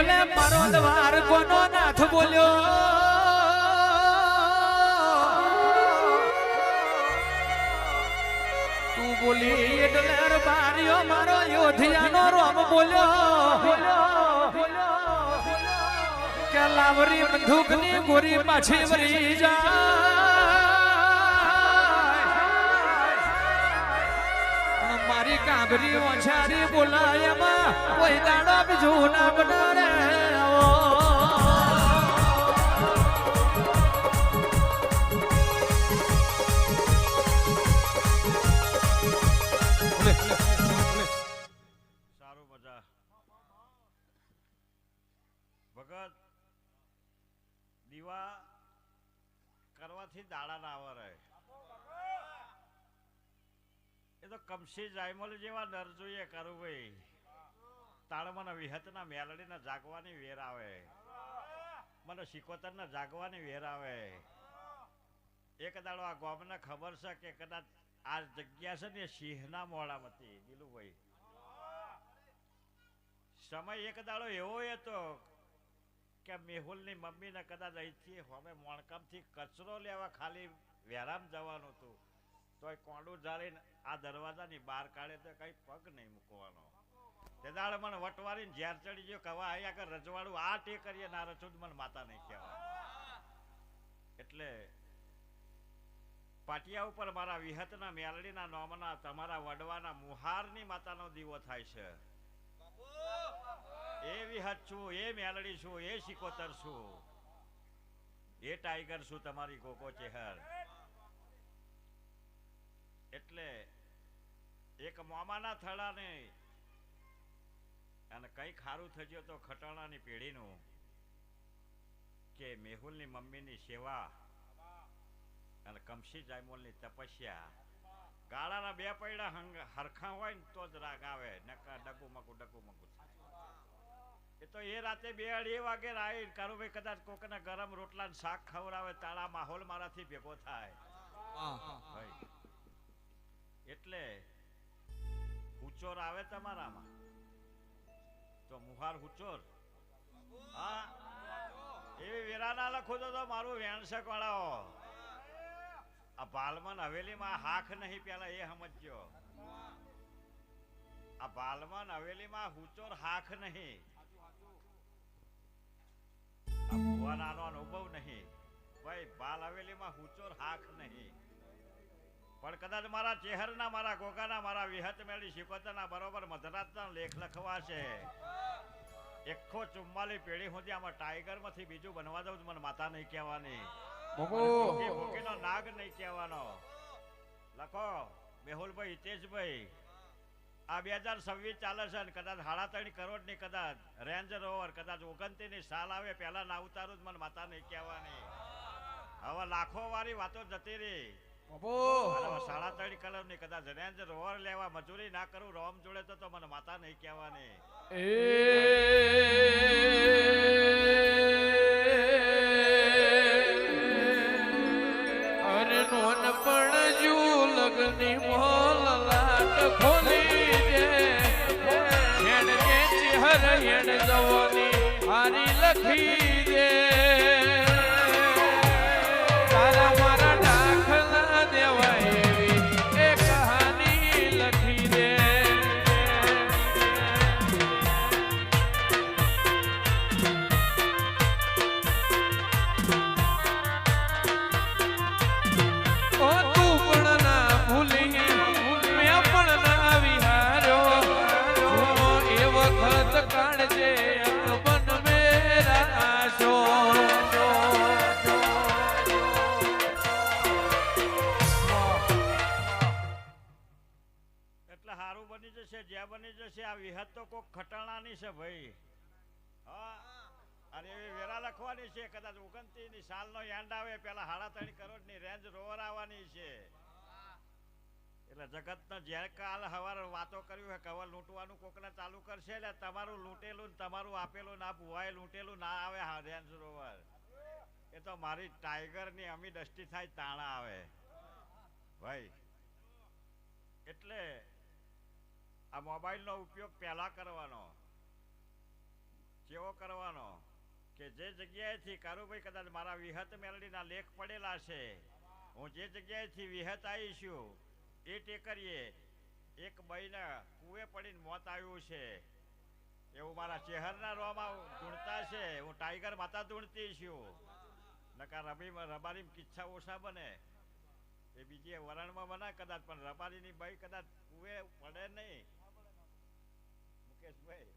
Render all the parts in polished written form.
એટલે મારો દ્વાર કોનો નાથ બોલ્યો તું બોલી એટલે બારીઓ મારો યોધિયાનો રોમ બોલ્યો કે લાવરી બંદૂકની ગોરી પાછી વરી જાય મારી કાંગરી ઓછારી બોલાયમાં કોઈ દાડો બીજું ના બનારે સારું મજા ભગત દીવા કરવાથી દાડા ના આવે એ તો કમસી જાયમલ જેવા નર જોઈએ કરું ભાઈ તાળ મને વિહતના મેલડીના જાગવાની વેર આવે મને શિકોતરના જાગવાની વેર આવે એક દાડો આ ગામને ખબર છે કે કદાચ આ જગ્યા છે ને સિંહના મોડામાંથી દિલુભાઈ સમય એક દાડો એવો હતો કે મેહુલની મમ્મીને કદાચ અહીંથી હવે મોણકામથી કચરો લેવા ખાલી વેરામ જવાનું હતું તોય કોંડું જાળીને આ દરવાજાની બહાર કાઢે તો કઈ પગ નહીં મૂકવાનો તે દાડે મને વટવારીને ઝેર ચડી ગયો કવા અહીંયા કે રજવાડું આ ટે કરીએ ના રચું મને માતા નહીં કહેવાય એટલે પાટિયા ઉપર મારા વિહતના મેલડીના નોમના તમારા વડવાના મુહારની માતાનો દીવો થાય છે એ વિહત છું એ મેલડી છું એ શિકોતર છું એ ટાઈગર છું તમારી કોકો ચેહર એટલે એક મોમાના થડાને અને કઈ ખારું થજો તો ખટાણાની પેઢીનું કે મેહુલની મમ્મીની સેવા અને કમસી જાયમોલની તપસ્યા ગાળાના બે પૈડા હરખા હોય ને તો જ રાગ આવે નકા ડકુ મકુ એ તો એ રાતે 2-2:30 વાગે આવી કારુભાઈ કદાચ કોકના ગરમ રોટલા ને શાક ખવડાવે તાળા માહોલ મારાથી ભેગો થાય એટલે હુચોર આવે તમારામાં તો મુહાર હુચોર હા એવી વેરાના લખો તો મારું વેણસક વાળાઓ આ બાલમન હવેલીમાં હાખ નહીં પેલા એ સમજજો આ બાલમન હવેલીમાં હુચોર હાખ નહીં આ ભુવાનાનો અનુભવ નહીં ભાઈ બાલ હવેલીમાં હુચોર હાખ નહીં પણ કદાચ મારા ચેહરના મારા ગોગાના મારા વિહત મેળી શિકોતરના બરોબર મધરાતના લેખ લખવા છે 144 પેઢી સુધી આમાં ટાઈગર માંથી બીજું બનવા દઉં મને માતા નહીં કહેવાની ભોગીનો નાગ નહીં કહેવાનો લખો મેહુલભાઈ હિતેશભાઈ આ 2026 ચાલે છે કદાચ 3.5 કરોડ ની કદાચ રેન્જ રોવર કદાચ 29 ની સાલ આવે પેલા ના ઉતારું મને માતા નહીં કહેવાની હવે લાખો વાળી વાતો જતી રહી 3.5 કરોડ ની કદાચ રેન્જ રોવર લેવા મજૂરી ના કરું રોમ જોડે તો મને માતા નહીં કહેવાની અરે નોન પણ જુ લગની મોલ લાટ ખોલી દે હેડ કે ચહેર હેડ જવાની હારી લખી દે તારા મારા દાખલા દેવાય એવી એ કહાની લખી દે ઓ તું પણ ના ભૂલી મેં પણ ના વિહાર્યો એ વખત કાઢજે બન મેરા છો એટલે હારું બની જશે જ્યાં બની જશે આ વિહત તો કોક ખટાણાની છે ભાઈ હા અને એવી વેરા લખવાની છે કદાચ 29 ની સાલનો એન્ડ આવે પેલા 3.5 કરોડ ની રેન્જ રોવર આવવાની છે એટલે જગતનો જે કાલ હવાર વાતો કર્યું હે કવર લૂંટવાનું કોકને ચાલુ કરશે એટલે તમારું લૂંટેલું ને તમારું આપેલું ના ભુવાએ લૂંટેલું ના આવે રેન્જ રોવર એ તો મારી ટાઈગર ની અમી દષ્ટિ થાય તાણા આવે ભાઈ એટલે આ મોબાઈલ નો ઉપયોગ પહેલા કરવાનો કેવો કરવાનો કે જે જગ્યાએથી કારુભાઈ કદાચ મારા વિહત મેલડીના લેખ પડેલા છે, હું જે જગ્યાએથી વિહત આવી છું એ ટેકરીએ એક બહેના કૂવે પડીને મોત આવ્યું છે એવું મારા ચહેરના રોમાં ધૂણતા છે. હું ટાઈગર માતા ધૂણતી છું. નકા રબારી કિચ્છા ઓછા બને એ બીજી વરણમાં બનાય કદાચ, પણ રબારીની બાઈ કદાચ કૂવે પડે નહીં મુકેશભાઈ.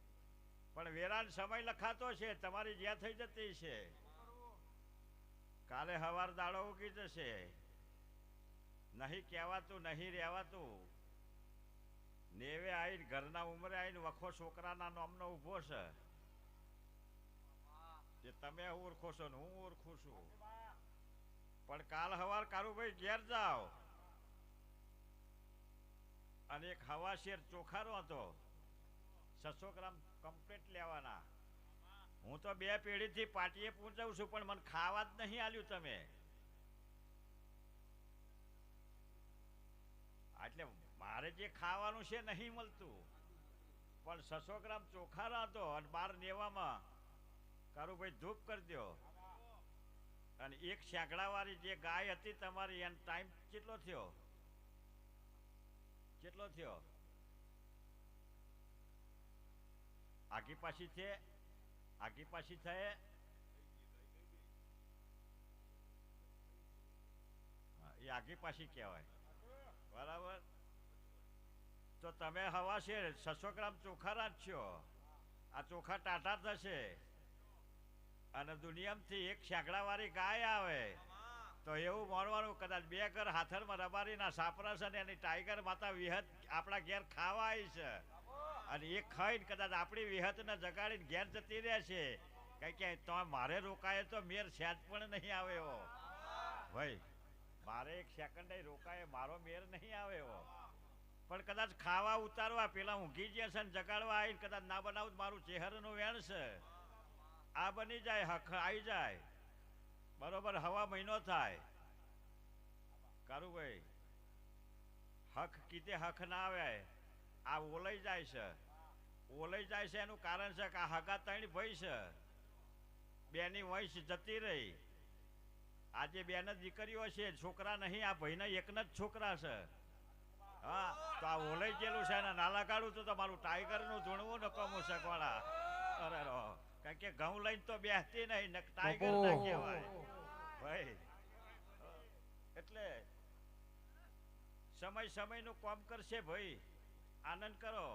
પણ વેરાન સમય લખાતો છે, તમારી જ્યાં થઈ જતી છે. કાલે હવાર દાડો ઉગી જશે, નહીં કહેવાતું નહીં રહેવાતું. નેવે આવીને ઘરના ઉંમરે આવીને વખો છોકરાના નામનો ઊભો છે, જે તમે ઓળખો છો ને હું ઓળખું છું. પણ કાલ હવાર કારુભાઈ ઘેર જાઓ અને એક હવા શેર ચોખાનો હતો, 600 ગ્રામ કમ્પ્લીટ લેવાના. હું તો 2 પેઢીથી પાટીએ પહોંચાવું છું, પણ મને ખાવા જ નહીં આલ્યું તમે. એટલે મારે જે ખાવાનું છે નહીં મળતું, પણ 600 ગ્રામ ચોખાનો હતો અને 12 નેવામાં કારુભાઈ ધૂપ કરી દો. અને એક શેકડાવાળી જે ગાય હતી તમારી, એનો ટાઈમ કેટલો થયો? કેટલો થયો? આગી પાછી છે, આગી પાછી થાય. એ આગી પાછી કહેવાય, બરાબર. તો તમે હવા છે 600 ગ્રામ ચોખા રાખશો, આ ચોખા ટાટા થશે અને દુનિયામાંથી એક શેકડાવાળી ગાય આવે તો એવું માનવાનું કદાચ 2 ઘર હાથરમાં રબારીના સાપરા છે ને એની ટાઈગર માતા વિહત આપણા ઘેર ખાવા આવી છે, અને એ ખાઈને કદાચ આપણી વિહતને જગાડીને ઘેર જતી રહે છે. કંઈ કે તો મારે રોકાય તો મેર સેજ પણ નહીં આવે એવો ભાઈ. મારે એક સેકન્ડ રોકાય મારો મેર નહીં આવે એવો. પણ કદાચ ખાવા ઉતારવા પેલા ઊંઘી ગયા છે ને જગાડવા આવીને કદાચ ના બનાવું મારું ચહેરાનું વેણ છે, આ બની જાય, હક આવી જાય, બરોબર. હવા મહિનો થાય કારુભાઈ, હક કીધે હક ના આવે, આ ઓલાઈ જાય છે. ઓલાઈ જાય છે એનું કારણ છે કે આ હગા 3 ભાઈ છે, બેની વંશ જતી રહી. આજે 2 ને દીકરીઓ છે, છોકરા નહીં. આ ભાઈના એકના જ છોકરા છે. હા, તો આ ઓલાઈ ગયેલું છે ને નાલા કાઢું તો તમારું ટાઈગરનું ધૂણવું ન કમું શકવાના. અરે રો, કારણ કે ઘઉં લઈને તો બેસતી નહીં ને ટાઈગર ના કહેવાય ભાઈ. એટલે સમય સમયનું કામ કરશે ભાઈ, આનંદ કરો.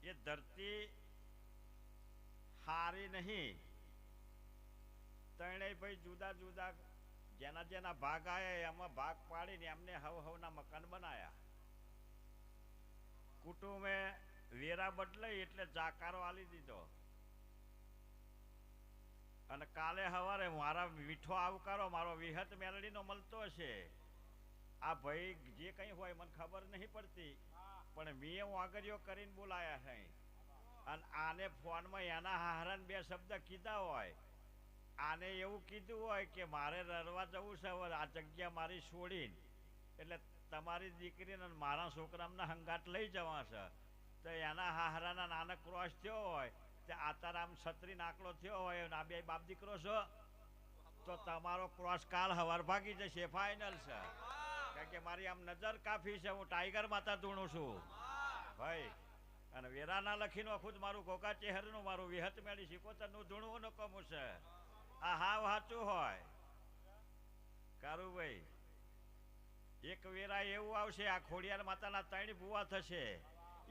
એ ધરતી હારી નહીં. ત્રણેય ભાઈ જુદા જુદા જેના જેના ભાગ આવ્યા એમાં ભાગ પાડીને એમને હવના મકાન બનાયા. કુટુંબે વેરા બદલાઈ એટલે જાકારો આલી દીધો. અને કાલે સવારે મારા મીઠો આવકારો મારો વિહત મેલડીનો મળતો છે. આ ભાઈ જે કંઈ હોય મને ખબર નહીં પડતી, પણ મેં વાગરીઓ કરીને બોલાયા છે. અને આને ફોનમાં એના હારાને 2 શબ્દ કીધા હોય, આને એવું કીધું હોય કે મારે રડવા જવું છે આ જગ્યા મારી છોડીને, એટલે તમારી દીકરીને મારા છોકરાના હંગાટ લઈ જવા છે. તો એના હાહરાના નાના ક્રોસ થયો હોય, તે આતારામ છત્રી નાકલો થયો હોય, આ 2 બાપ દીકરો છો તો તમારો ક્રોસ કાલ હવાર ભાગી જશે, ફાઇનલ છે. કારણ કે મારી આમ નજર કાફી છે, હું ટાઈગર માતા ધૂણું છું ભાઈ. અને વેરાના લખીનો ખુદ મારું ગોગા ચહેરનું મારું વિહત મેળી 75નું ધૂણવું ન કમું છે. આ હાવ સાચું હોય કારુભાઈ. એક વેરા એવું આવશે, આ ખોડિયાર માતાના 3 ભૂવા થશે,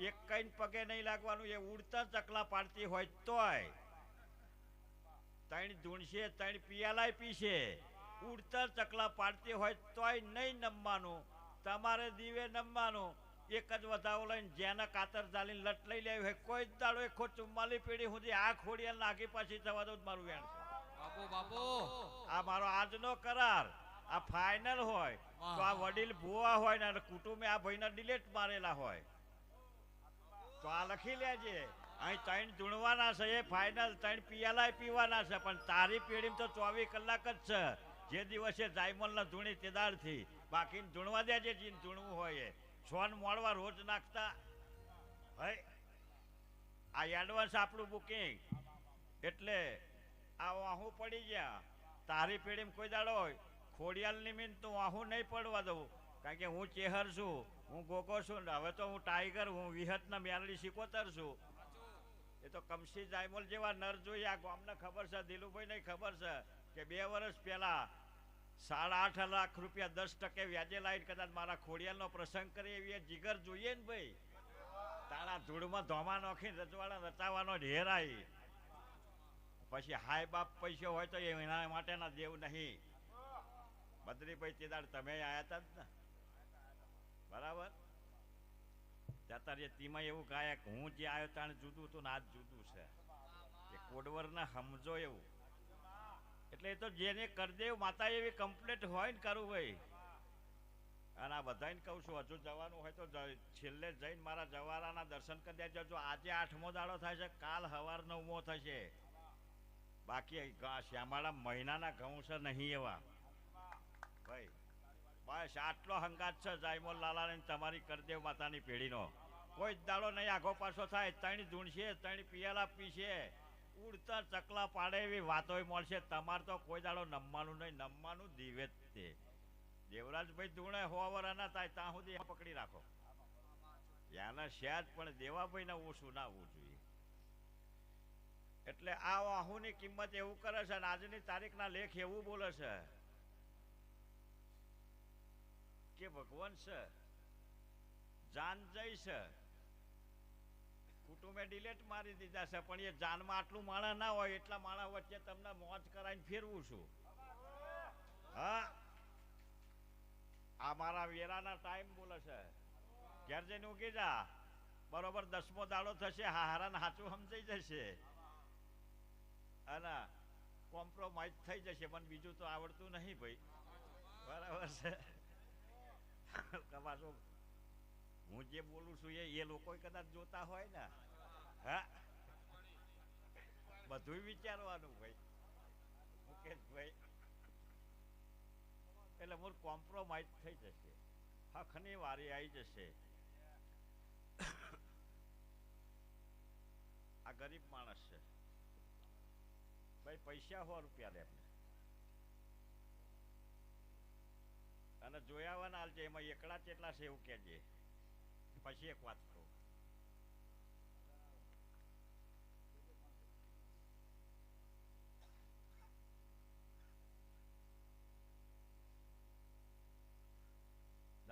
એક કઈ પગે નહીં લાગવાનું. એ ઉડતા ચકલા પાડતી હોય તોય 3 ધૂણશે, 3 પિયાલાય પીશે. ઉડતા ચકલા પાડતી હોય તોય નહીં નમવાનું, તમારે દીવે નમવાનું. એક જ વધાવો લઈને જેના કાતર ચાલીને લટ લઈ લેવી હોય, કોઈ જ દાડો 144 પેઢી સુધી આ ખોડિયાર નાગી પાછી થવા દઉં મારું વેણ છે. બાપુ બાપુ, આ મારો આજનો કરાર, આ ફાઇનલ હોય તો આ વડીલ ભુવા હોય ને કુટુંબે આ ભાઈના ડિલેટ મારેલા હોય તો આ લખી લેજે. અહીં 3 ધૂણવાના છે, એ ફાઇનલ. 3 પિયાલાય પીવાના છે, પણ તારી પેઢીમાં તો 24 કલાક જ છે. જે દિવસે જાયમલના ધૂણી તે દાળથી, બાકી ધૂણવા દેજે જીન ધૂણવું હોય. સોન મોડવા રોજ નાખતા ભાઈ આ એડવાન્સ આપણું બુકિંગ એટલે આ વાહું પડી ગયા તારી પેઢીમાં કોઈ દાડો હોય ખોડિયાલ નિમિત્ત તો વાહું નહીં પડવા દઉં કારણ કે હું ચેહર છું હું ગોગો છું ને હવે તો હું ટાઈગર હું વિહતના મેરડી સિકોતર છું એ તો કમસી જાયમોલ જેવા નર જોઈએ આ ગામને ખબર છે દિલુભાઈને ખબર છે કે 2 વર્ષ પહેલા 8.5 લાખ રૂપિયા 10% વ્યાજે લાવીને કદાચ મારા ખોડિયાલનો પ્રસંગ કરી એવી જીગર જોઈએ ને ભાઈ તારા ધૂળમાં ધોમા નોખીને રજવાડા રચાવવાનો ઢેરાઈ પછી હાય બાપ પૈસો હોય તો એના માટેના દેવ નહીં બદ્રીભાઈ તેદાડ તમે આયા હતા જ ને બરાબર ત્યાં તીમાં એવું ગાયક હું જે આવ્યો ત્યાં જુદું હતું ને આજ જુદું છે એ કોડવરના સમજો એવું એટલે એ તો જેને કરદેવ માતા એવી કમ્પ્લીટ હોય ને કરું ભાઈ અને આ બધાને કહું છું હજુ જવાનું હોય તો છેલ્લે જઈને મારા જવારાના દર્શન કરી જજો આજે 8મો દાડો થાય છે કાલ સવાર 9મો થશે બાકી શ્યામાળા મહિનાના ઘઉં છે નહીં એવા ભાઈ બસ આટલો હંગાત છે જાયમોલ લાલા તમારી કરદેવ માતાની પેઢીનો કોઈ દાડો નહીં આઘો પાછો થાય 3 ધૂણશે 3 પિયાલા પીશે ઉડતા ચકલા પાડે એવી વાતો મળશે તમારે તો કોઈ દાડો નમવાનું નહીં નમવાનું દીવે જ તે દેવરાજભાઈ ધૂણે હોવરાના થાય ત્યાં સુધી પકડી રાખો યાના શેજ પણ દેવાભાઈને ઓછું ના આવવું જોઈએ એટલે આ વાહુની કિંમત એવું કરે છે અને આજની તારીખના લેખ એવું બોલે છે કે ભગવાન છે જાન જઈ છે કુટુંબે ડિલેટ મારી દીધા છે પણ એ જાનમાં આટલું માણસ ના હોય એટલા માણસ વચ્ચે તમને મોજ કરાવીને ફેરવું છું હા આ મારા વેરાના ટાઈમ બોલે છે ઘેર જઈને ઉગી જા બરોબર 10મો દાડો થશે હારાને સાચું સમજાઈ જશે અને કોમ્પ્રોમાઇઝ થઈ જશે મને બીજું તો આવડતું નહીં ભાઈ બરાબર છે પાછું હું જે બોલું છું એ લોકો કદાચ જોતા હોય ને હા બધું વિચારવાનું ભાઈ મુકેશભાઈ એટલે મોર કોમ્પ્રોમાઇઝ થઈ જશે હકની વારી આવી જશે આ ગરીબ માણસ છે ભાઈ પૈસા 100 રૂપિયા લે અને જોયાવાના હાલજે એમાં એકલા ચેટલા છે એવું કહેજે પછી એક વાત કહું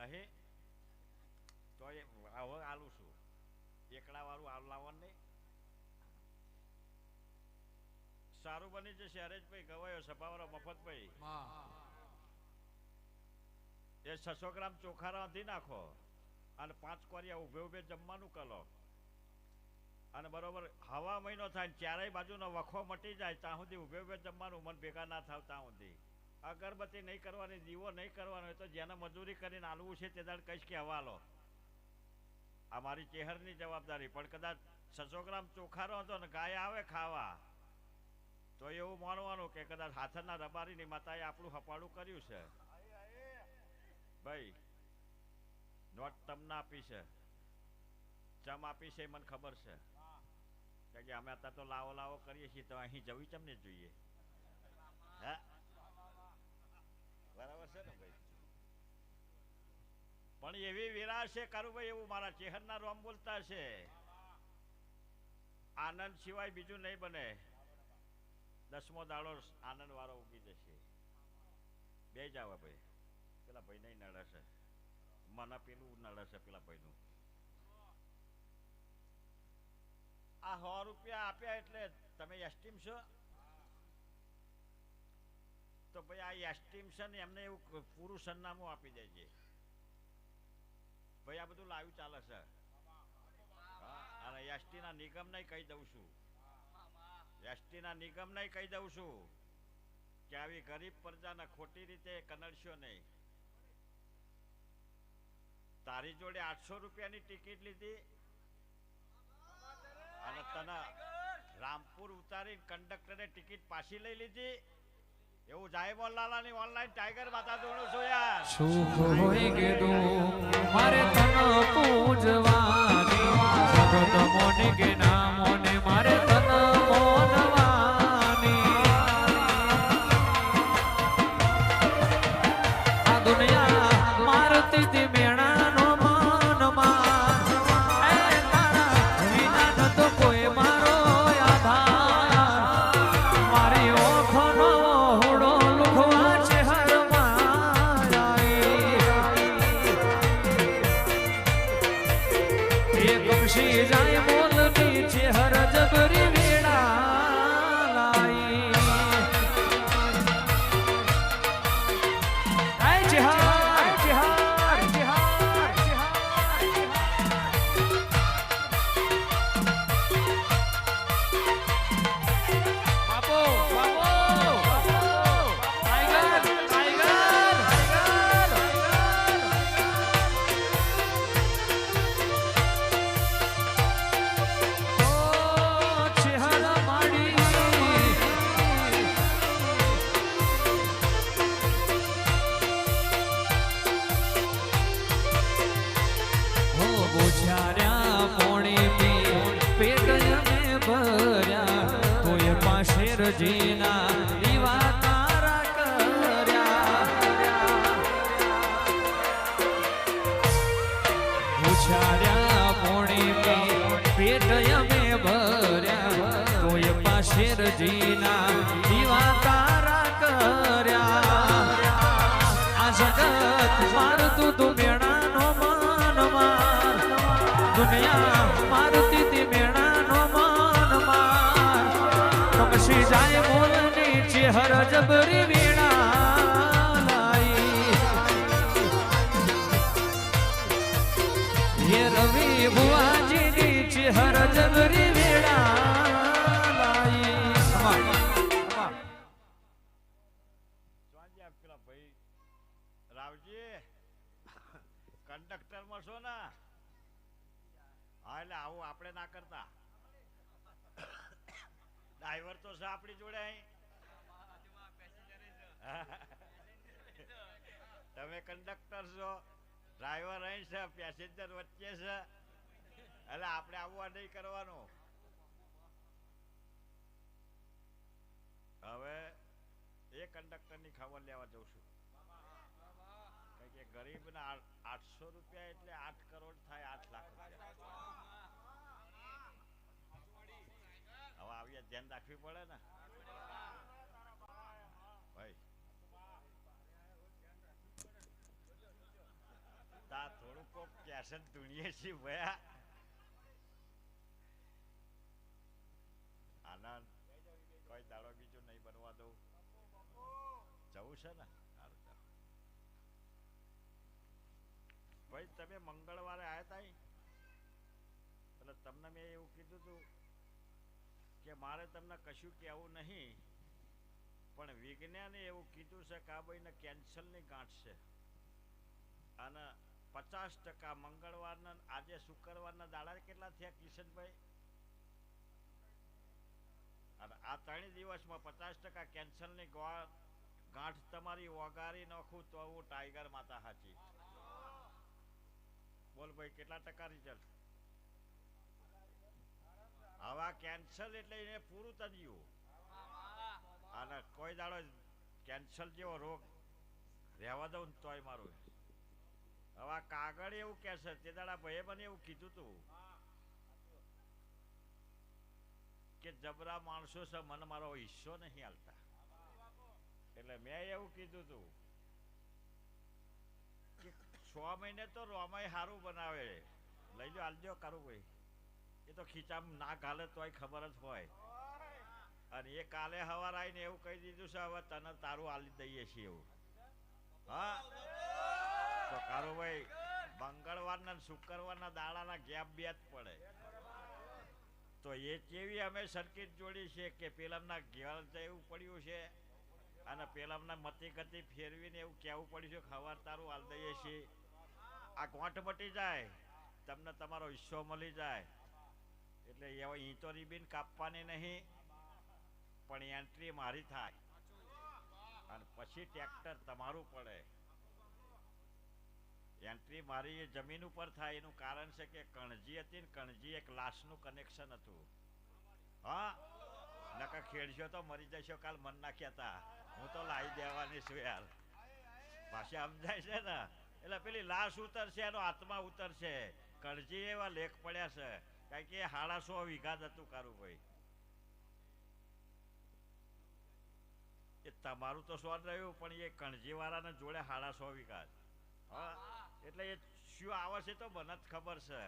નહીં તો હવે આલું છું એકલા વાળું આવલાવન નહીં સારું બની જશે હરેશભાઈ ગવાયો સભાવાળો મફતભાઈ એ 600 ગ્રામ ચોખા રાંધી નાખો અને 5 કોરિયા ઉભે ઉભે જમવાનું કરો અને બરોબર હવા મહિનો થાય ચારેય બાજુનો વખો મટી જાય ત્યાં સુધી ઉભે ઉભે જમવાનું મન ભેગા ના થાવ ત્યાં સુધી અગરબત્તી નહીં કરવાની દીવો નહીં કરવાનો તો જેને મજૂરી કરીને આલવું છે તે દાડ કહીશ કે હવાલો આ મારી ચેહરની જવાબદારી પણ કદાચ 600 ગ્રામ ચોખા રાંધો ને ગાય આવે ખાવા તો એવું માનવાનું કે કદાચ હાથરના રબારીની માતાએ આપણું હપાડું કર્યું છે ભાઈ નોટ તમને આપી છે ચમ આપી છે મને ખબર છે કે અમે અત્યારે તો લાવો લાવો કરીએ છીએ તો અહીં જવી તમને જોઈએ હા બરાબર છે ને ભાઈ પણ એવી વિરાશ છે કરું ભાઈ એવું મારા ચેહરના રોમ બોલતા છે આનંદ સિવાય બીજું નહીં બને 10મો દાડો આનંદ વાળો ઉગી જશે બે જાવ ભાઈ પેલા ભાઈ નહીં નડે છે મને પેલું નડે છે પેલા ભાઈનું આ 100 રૂપિયા આપ્યા એટલે તમે એસ્ટીમ છો તો ભાઈ આ એસ્ટીમ છે ને એમને એવું પૂરું સરનામું આપી દેજે ભાઈ આ બધું લાવ્યું ચાલે છે અને એસટીના નિગમ નહીં કહી દઉં છું એસટીના નિગમ નહીં કહી દઉં છું કે આવી ગરીબ પ્રજાને ખોટી રીતે કનડશો નહીં તારી જોડે 800 રૂપિયાની ટિકિટ લીધી અને તને રામપુર ઉતારી કંડક્ટરે ટિકિટ પાછી લઈ લીધી એવું જાયમોલ લાલાની ઓનલાઈન ટાઈગર માતા જોડું છું યાર સુખ હોય કે દુઃખ મારે તને પૂજવાની જગત મોને કે નામ કમશી જાય મોલની ચેહર જબરી વેડા લાઈ આય ચેહર ચેહર ચેહર બાપો બાપો ટાઈગર ટાઈગર જીના દીવા તારા કર્યા ઉછાર્યા પોણી પેટ અમે ભર્યા કોઈ પાશેર જીના દીવા તારા કર્યા આ જગત મારતું તું મેણાનો માન માર દુનિયા મારતી તી મેણાનો માન માર કમશી જાય મોલની ચેહર જબરી વીણા લાઈ હે રવિ ભુવાજીની ચેહર જબરી વીણા લાઈ પેલા ભાઈ રાવજી કંડક્ટર માં છો ને હા એટલે આવું આપણે ના કરતા ડ્રાઈવર તો છે આપણી જોડે તમે કંડક્ટર છો ડ્રાઈવર અહીં છે પેસેન્જર વચ્ચે છે એટલે આપણે આવવા નહીં કરવાનું હવે એ કંડક્ટર ની ખબર લેવા જઉં છું કે ગરીબ ના 800 રૂપિયા એટલે 8 કરોડ થાય 8 લાખ રૂપિયા હવે આવી ધ્યાન રાખવી પડે ને ભાઈ તા થોડું કોક કેસન ધૂણીએ છીએ ભયા આનંદ કોઈ દાડો બીજું નહીં બનવા દઉં જવું છે ને ભાઈ તમે મંગળવારે આવ્યા હતા એટલે તમને મેં એવું કીધું હતું કે મારે તમને કશું કહેવું નહીં પણ વિજ્ઞાને એવું કીધું છે કે આ ભાઈને કેન્સરની ગાંઠ છે અને 50% મંગળવારના આજે શુક્રવારના દાડા કેટલા થયા કિશનભાઈ અને આ 3 દિવસમાં 50% કેન્સરની ગાંઠ તમારી વગાડી નાખું તો હું ટાઈગર માતા હાચી બોલ ભાઈ કેટલા ટકા રિઝલ્ટ હવે કેન્સર એટલે એને પૂરું થયું અને કોઈ દાડો કેન્સર જેવો રોગ રહેવા દઉં ને તોય મારું હવે કાગળ એવું કે છે તે દાડા ભાઈએ મને એવું કીધું તું કે જબરા માણસો છે મને મારો હિસ્સો નહીં હાલતા એટલે મેં એવું કીધું તું કે 6 મહિને તો રોમાય સારું બનાવે લઈ લો આલજો કરું ભાઈ એ તો ખીચામાં ના ગાલે તોય ખબર જ હોય અને એ કાલે હવાર આવીને એવું કહી દીધું છે હવે તને તારું આલી દઈએ છીએ એવું હા તો કારું ભાઈ મંગળવારના શુક્રવારના દાડાના ગેપ બે જ પડે તો એ કેવી અમે સર્કિટ જોડી છે કે પેલામના ઘેર જવું પડ્યું છે અને પેલામના મતી ગતિ ફેરવીને એવું કહેવું પડ્યું છે ખબર તારું આલી દઈએ છીએ આ ગોઠ મટી જાય તમને તમારો હિસ્સો મળી જાય એટલે અહીં તો રિબિન કાપવાની નહીં પણ એન્ટ્રી મારી થાય અને પછી ટ્રેક્ટર તમારું પડે એન્ટ્રી મારી એ જમીન ઉપર થાય એનું કારણ છે કે કણજી હતી ને કણજી એક લાશનું કનેક્શન હતું હા નકા ખેડશો તો મરી જશો કાલ મન ના કહેતા હું તો લાવી દેવાની છું યાર પાછા સમજાય છે ને એટલે પેલી લાશ ઉતરશે એનો આત્મા ઉતરશે કણજી એવા લેખ પડ્યા છે કારણ કે 150 વીઘા હતું કારું ભાઈ એ તમારું તો સ્વાદ રહ્યું પણ એ કણજી વાળાને જોડે 150 વીઘા હા એટલે એ શું આવે છે તો મને જ ખબર છે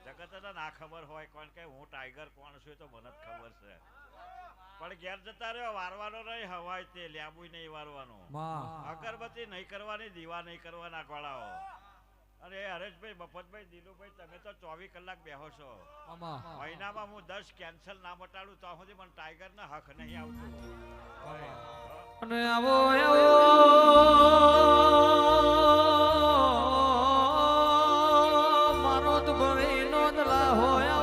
જગતને ના ખબર હોય કોણ કે હું ટાઈગર કોણ છું એ તો મને જ ખબર છે પણ ઘેર જતા રહ્યો વારવાનો નહીં હવાય તે લેબુ નહીં વારવાનું અગરબત્તી નહીં કરવાની દીવા નહીં કરવાના ગોળાઓ અરે હરેશભાઈ મફતભાઈ દિલુભાઈ તમે તો 24 કલાક બેહો છો મહિનામાં હું 10 કેન્સલ ના મટાડું તો સુધી મને ટાઈગર ના હક નહીં આવતું અને આવો મારો તો ભરી નો દલા હોય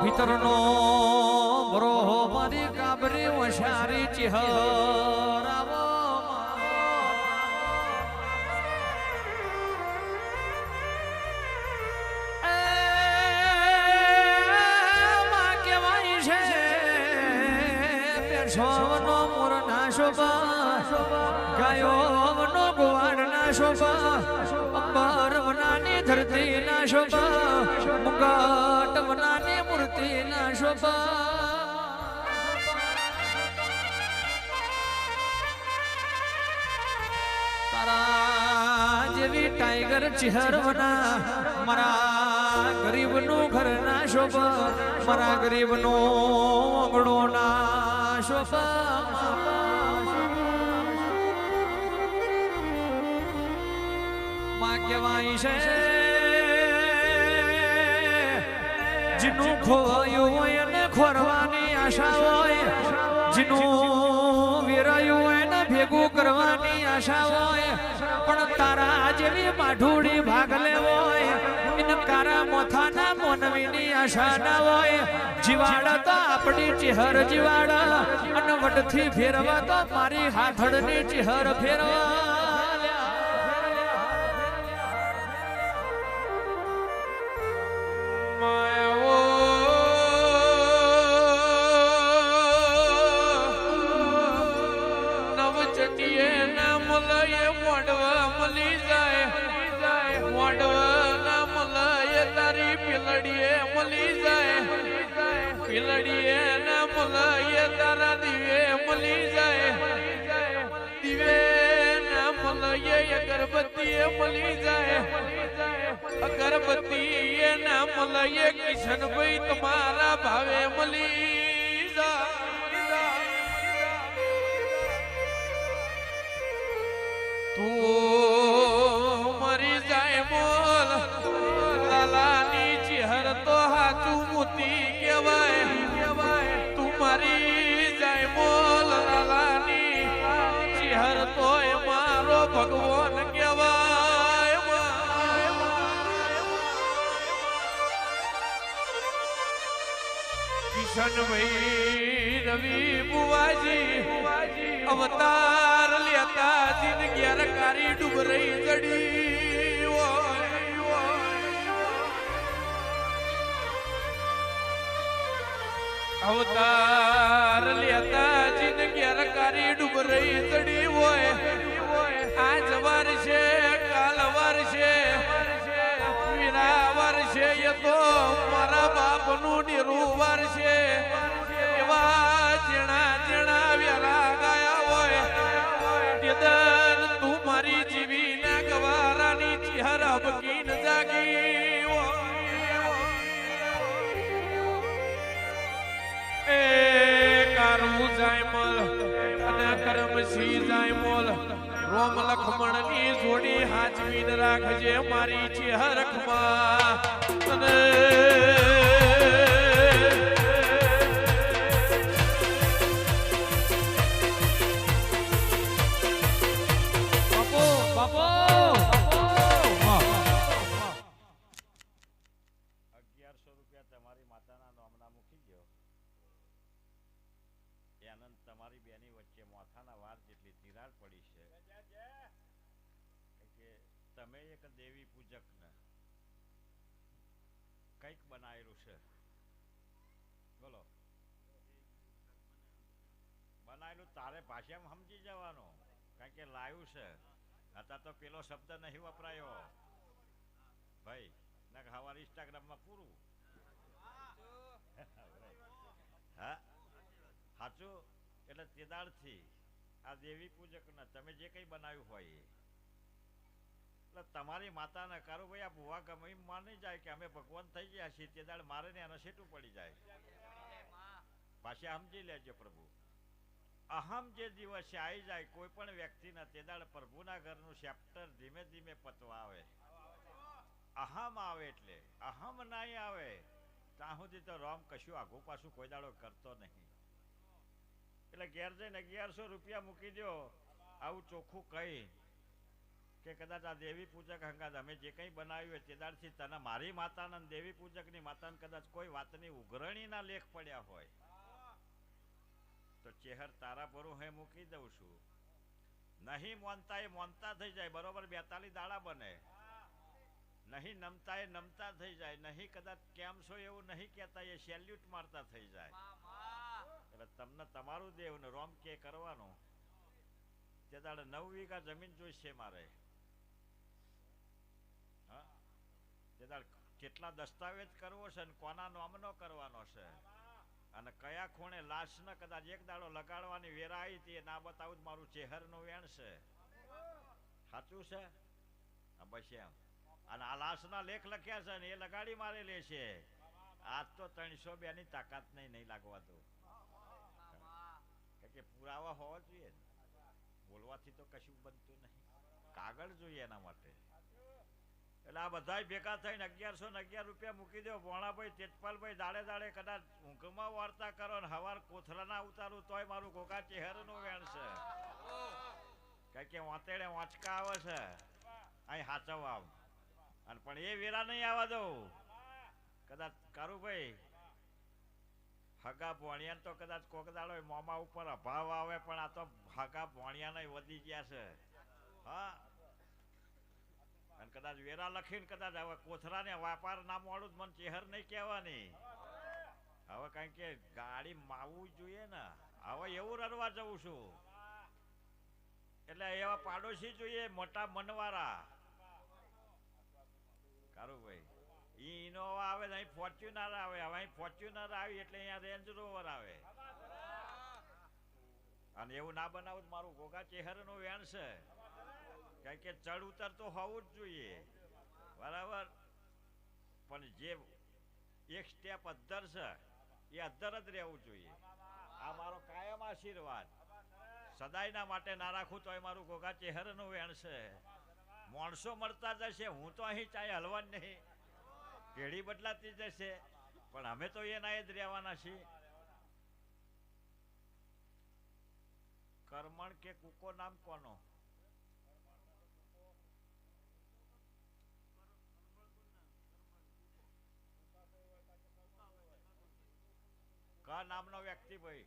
ભીતરનો બરો મારી કાબરી વશારી ચિહર આવો માં કેવાય છે પેશોનો મોરના શોભા ગાયોનો ગોવાડના શોભા અંબર વનાની ધરતી ના શોભા મુગટ વનાની મૂર્તિ ના શોભા તારા જેવી ટાઈગર ચિહરવના મારા ગરીબનું ઘર ના શોભા મારા ગરીબનું આંગણો ના શોભા માં કહેવાય છે જીનું ખોવાયું હોય ને ખોરવાની આશા હોય જીનું વેરાયું હોય ને ભેગું કરવાની આશા હોય પણ તારા જેવી માઢુડી ભાગલે હોય એને કારા મોથાના મોનવીની આશા ના હોય જીવાડ તો આપણી ચિહર જીવાડ અને વડથી ફેરવા તો મારી હાથડની ચિહર ફેરવા પીલડીએ ના મલાય તારા દીવે મળી જાય દીવે ના મલાય અગરબત્તી મળી જાય અગરબત્તી ના મલાય કિશનભાઈ તમારા ભાવે મળી જાય તું મરી જાય મોલ લાલાની ચહેર તો હાચું મોતી કહેવાય તું મારી જાય મોલ લાલાની ચહેર તો મારો ભગવાન કહેવાય કિશનભાઈ રવિ બુવાજી અવતાર લેતા જિંદગી રકારી ડુબરી ચડી અવતાર લેતા જિંદગી રકારી ડુબરી ચડી હોય આજ વર્ષે કાલ વર્ષે વીરા વર્ષે એ તો મારા બાપનું ડેરું વર્ષે એવા જીણા જીણા વેરા ગાયા હોય તેદન તું મારી જીવી ના ગવારાની ચહેર અબકીન જાગી એ કારવું જાય મલ અને કરમસી જાય મોલ રોમ લખમણ ની જોડી હાચવીને રાખજે મારી ચહેરખમાં અને તમારી બેની વચ્ચે મોથાના વાર જેટલી તિરાડ પડી છે કે તમે એક દેવી પૂજક ને કઈક બનાવેલું છે બોલો બનાવેલું તારે ભાષામાં સમજી જવાનું કારણ કે લાવ્યું છે અત્યારે તો પેલો શબ્દ નહીં વપરાયો ભાઈ ના હવાર ઇન્સ્ટાગ્રામમાં પૂરું હા સાચું? એટલે તેદાળથી આ દેવી પૂજકના તમે જે કંઈ બનાવ્યું હોય એ એટલે તમારી માતાને કારું ભાઈ આ ભુવા ગમે એમ માની જાય કે અમે ભગવાન થઈ ગયા છીએ, તેદાળ મારે ને એને સેટું પડી જાય. ભાષા સમજી લેજો પ્રભુ. અહમ જે દિવસે આવી જાય કોઈ પણ વ્યક્તિના, તેદાળ પ્રભુના ઘરનું ચેપ્ટર ધીમે ધીમે પતવા આવે. અહમ આવે એટલે અહમ નહીં આવે ત્યાં સુધી તો રામ કશું આઘું પાછું કોઈ દાડો કરતો નહીં. એટલે ઘેર જઈને 1100 રૂપિયા મૂકી દો આવું ચોખ્ખું કહી કે કદાચ આ દેવી પૂજક હંગાત અમે જે કંઈ બનાવ્યું હોય તેદાળથી તને મારી માતાના દેવી પૂજકની માતાને કદાચ કોઈ વાતની ઉઘરણીના લેખ પડ્યા હોય તો ચેહર તારા ભરું હે મૂકી દઉં છું. નહીં મોનતા એ મોનતા થઈ જાય, બરોબર 42 દાડા બને. નહીં નમતા એ નમતા થઈ જાય, નહીં કદાચ કેમ છો એવું નહીં કહેતા એ સેલ્યુટ મારતા થઈ જાય. એટલે તમને તમારું દેવને રોમ કે કરવાનું. તે દાડે 9 વીઘા જમીન જોઈશે મારે. હા, તે દાડે કેટલા દસ્તાવેજ કરવો છે ને કોના નામનો કરવાનો છે અને કયા ખૂણે લાશને કદાચ એક દાડો લગાડવાની વેરા આવી હતી ના બતાવું મારું ચહેરનું વેણ છે. સાચું છે? બસ એમ. અને આ લાશના લેખ લખ્યા છે ને એ લગાડી મારે લેશે. આજ તો 302 ની તાકાત નહીં લાગવા દો. કે પુરાવા હોવા જોઈએ ને, બોલવાથી તો કશું બનતું નહીં, કાગળ જોઈએ એના માટે. એટલે આ બધા ભેગા થઈને 1111 રૂપિયા મૂકી દો. ભોણાભાઈ તેજપાલભાઈ દાડે દાડે કદાચ ઊંઘમાં વાર્તા કરો ને હવાર કોથળા ના ઉતારું તોય મારું ગોગા ચહેરનું વેણ છે. કઈ કે વાંતેડે વાંચકા આવે છે અહીં હાચવા અને પણ એ વેરા નહીં આવવા દઉં. કદાચ કારુભાઈ હગા ભોણિયા તો કદાચ કોક દાડો મોમા ઉપર અભાવ આવે પણ આ તો હગા ભોણિયા વધી ગયા છે. હા, અને કદાચ વેરા લખીને કદાચ હવે કોથરાને વાપાર ના મોડું મને ચહેર નહીં કહેવાની. હવે કારણ કે ગાડી માવવું જોઈએ ને, હવે એવું રડવા જવું છું. એટલે એવા પાડોશી જોઈએ મોટા મનવાળા. કારુભાઈ ઈ ઇનોવા આવે અહીં ફોર્ચ્યુનર આવે. હવે અહીં ફોર્ચ્યુનર આવી એટલે અહીંયા રેન્જ રોવર આવે. અને એવું ના બનાવું મારું ગોગા ચહેરનું વેણ છે. કારણ કે ચડ ઉતર તો હોવું જ જોઈએ, બરાબર. પણ જે એક સ્ટેપ અદ્ધર છે એ અદ્ધર જ રહેવું જોઈએ. આ મારો કાયમ આશીર્વાદ. સદાયના માટે ના રાખું તો એ મારું ગોગા ચહેરનું વેણ છે. માણસો મળતા જશે, હું તો અહીં ચાહે હલવાન નહીં. પેઢી બદલાતી જશે પણ અમે તો એના જ રહેવાના છીએ. કર્મણ કે કુકો નામ કોનો? કા નામનો વ્યક્તિ ભાઈ?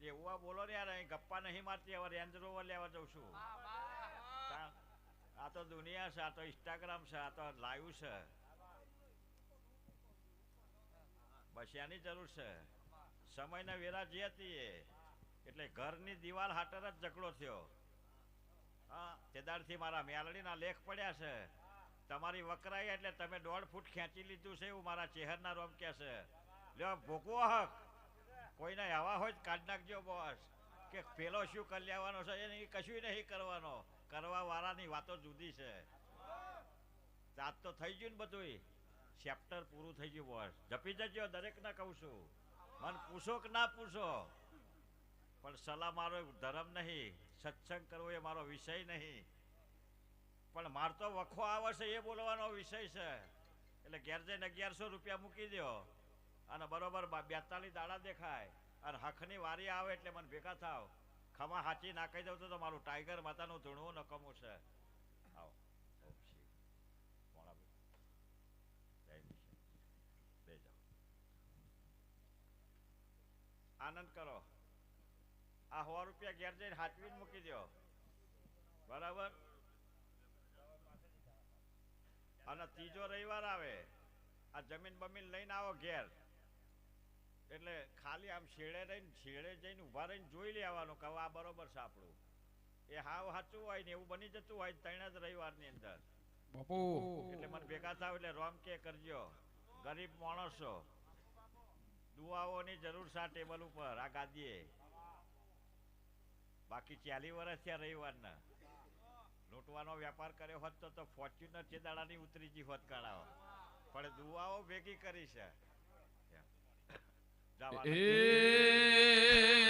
એવું બોલો ને યાર, અહીં ગપ્પા નહીં મારતી. હવે રેન્જ રોવર લેવા જઉં છું. આ તો દુનિયા છે, આ તો ઇન્સ્ટાગ્રામ છે, આ તો લાઈવ છે. બસ એની જરૂર છે. સમયના વેરા જે હતી એટલે ઘરની દિવાલ હાટર જ ઝઘડો થયો. હા, તેદાળથી મારા મેલડીના લેખ પડ્યા છે. તમારી વકરાઈ એટલે તમે 1.5 ફૂટ ખેંચી લીધું છે એવું મારા ચહેરના રોમ કે છે. લ્યો ભોગવો હક. કોઈને હવા હોય કાઢ નાખજો બોસ. કે પેલો શું કરી લેવાનો છે એ કશું નહીં કરવાનો. કરવા વાળાની વાતો જુદી છે. આજ તો થઈ ગયું ને બધું, ચેપ્ટર પૂરું થઈ ગયું બોસ. જપી જજો, દરેકને કહું છું. મને પૂછો કે ના પૂછો પણ સલાહ મારો ધર્મ નહીં, સત્સંગ કરવો એ મારો વિષય નહીં. પણ માર તો વખો આવે છે એ બોલવાનો વિષય છે. એટલે ઘેર જઈને 1100 રૂપિયા મૂકી દો અને બરોબર 42 દાડા દેખાય અને હકની વારી આવે એટલે મને ભેગા થાવ. ખમા હાચી નાખી દઉં તો મારું ટાઈગર માતાનું ધૂણવું નકમું છે. આવો આનંદ કરો. આ 100 રૂપિયા ઘેર જઈને હાચવીને મૂકી દો, બરાબર. અને ત્રીજો રવિવાર આવે આ જમીન બમીન લઈને આવો ઘેર એટલે ખાલી આમ છેડે જઈને ઉભા રહીને જોઈ લેવાનું કે આ બરોબર છે આપણું. એ હાવ સાચું હોય ને એવું બની જતું હોય 3 જ રવિવારની અંદર એટલે મને ભેગા થાવ એટલે રોમ કે કરજો. ગરીબ માણસો દુઆઓની જરૂર છે આ ટેબલ ઉપર આ ગાદીએ બાકી 40 વર્ષ થયા રવિવારના લૂંટવાનો વેપાર કર્યો હોત તો ફોર્ચ્યુનર છે દાડાની ઉતરી ગઈ હોત કાઢાવો પણ દુઆઓ ભેગી કરી છે એ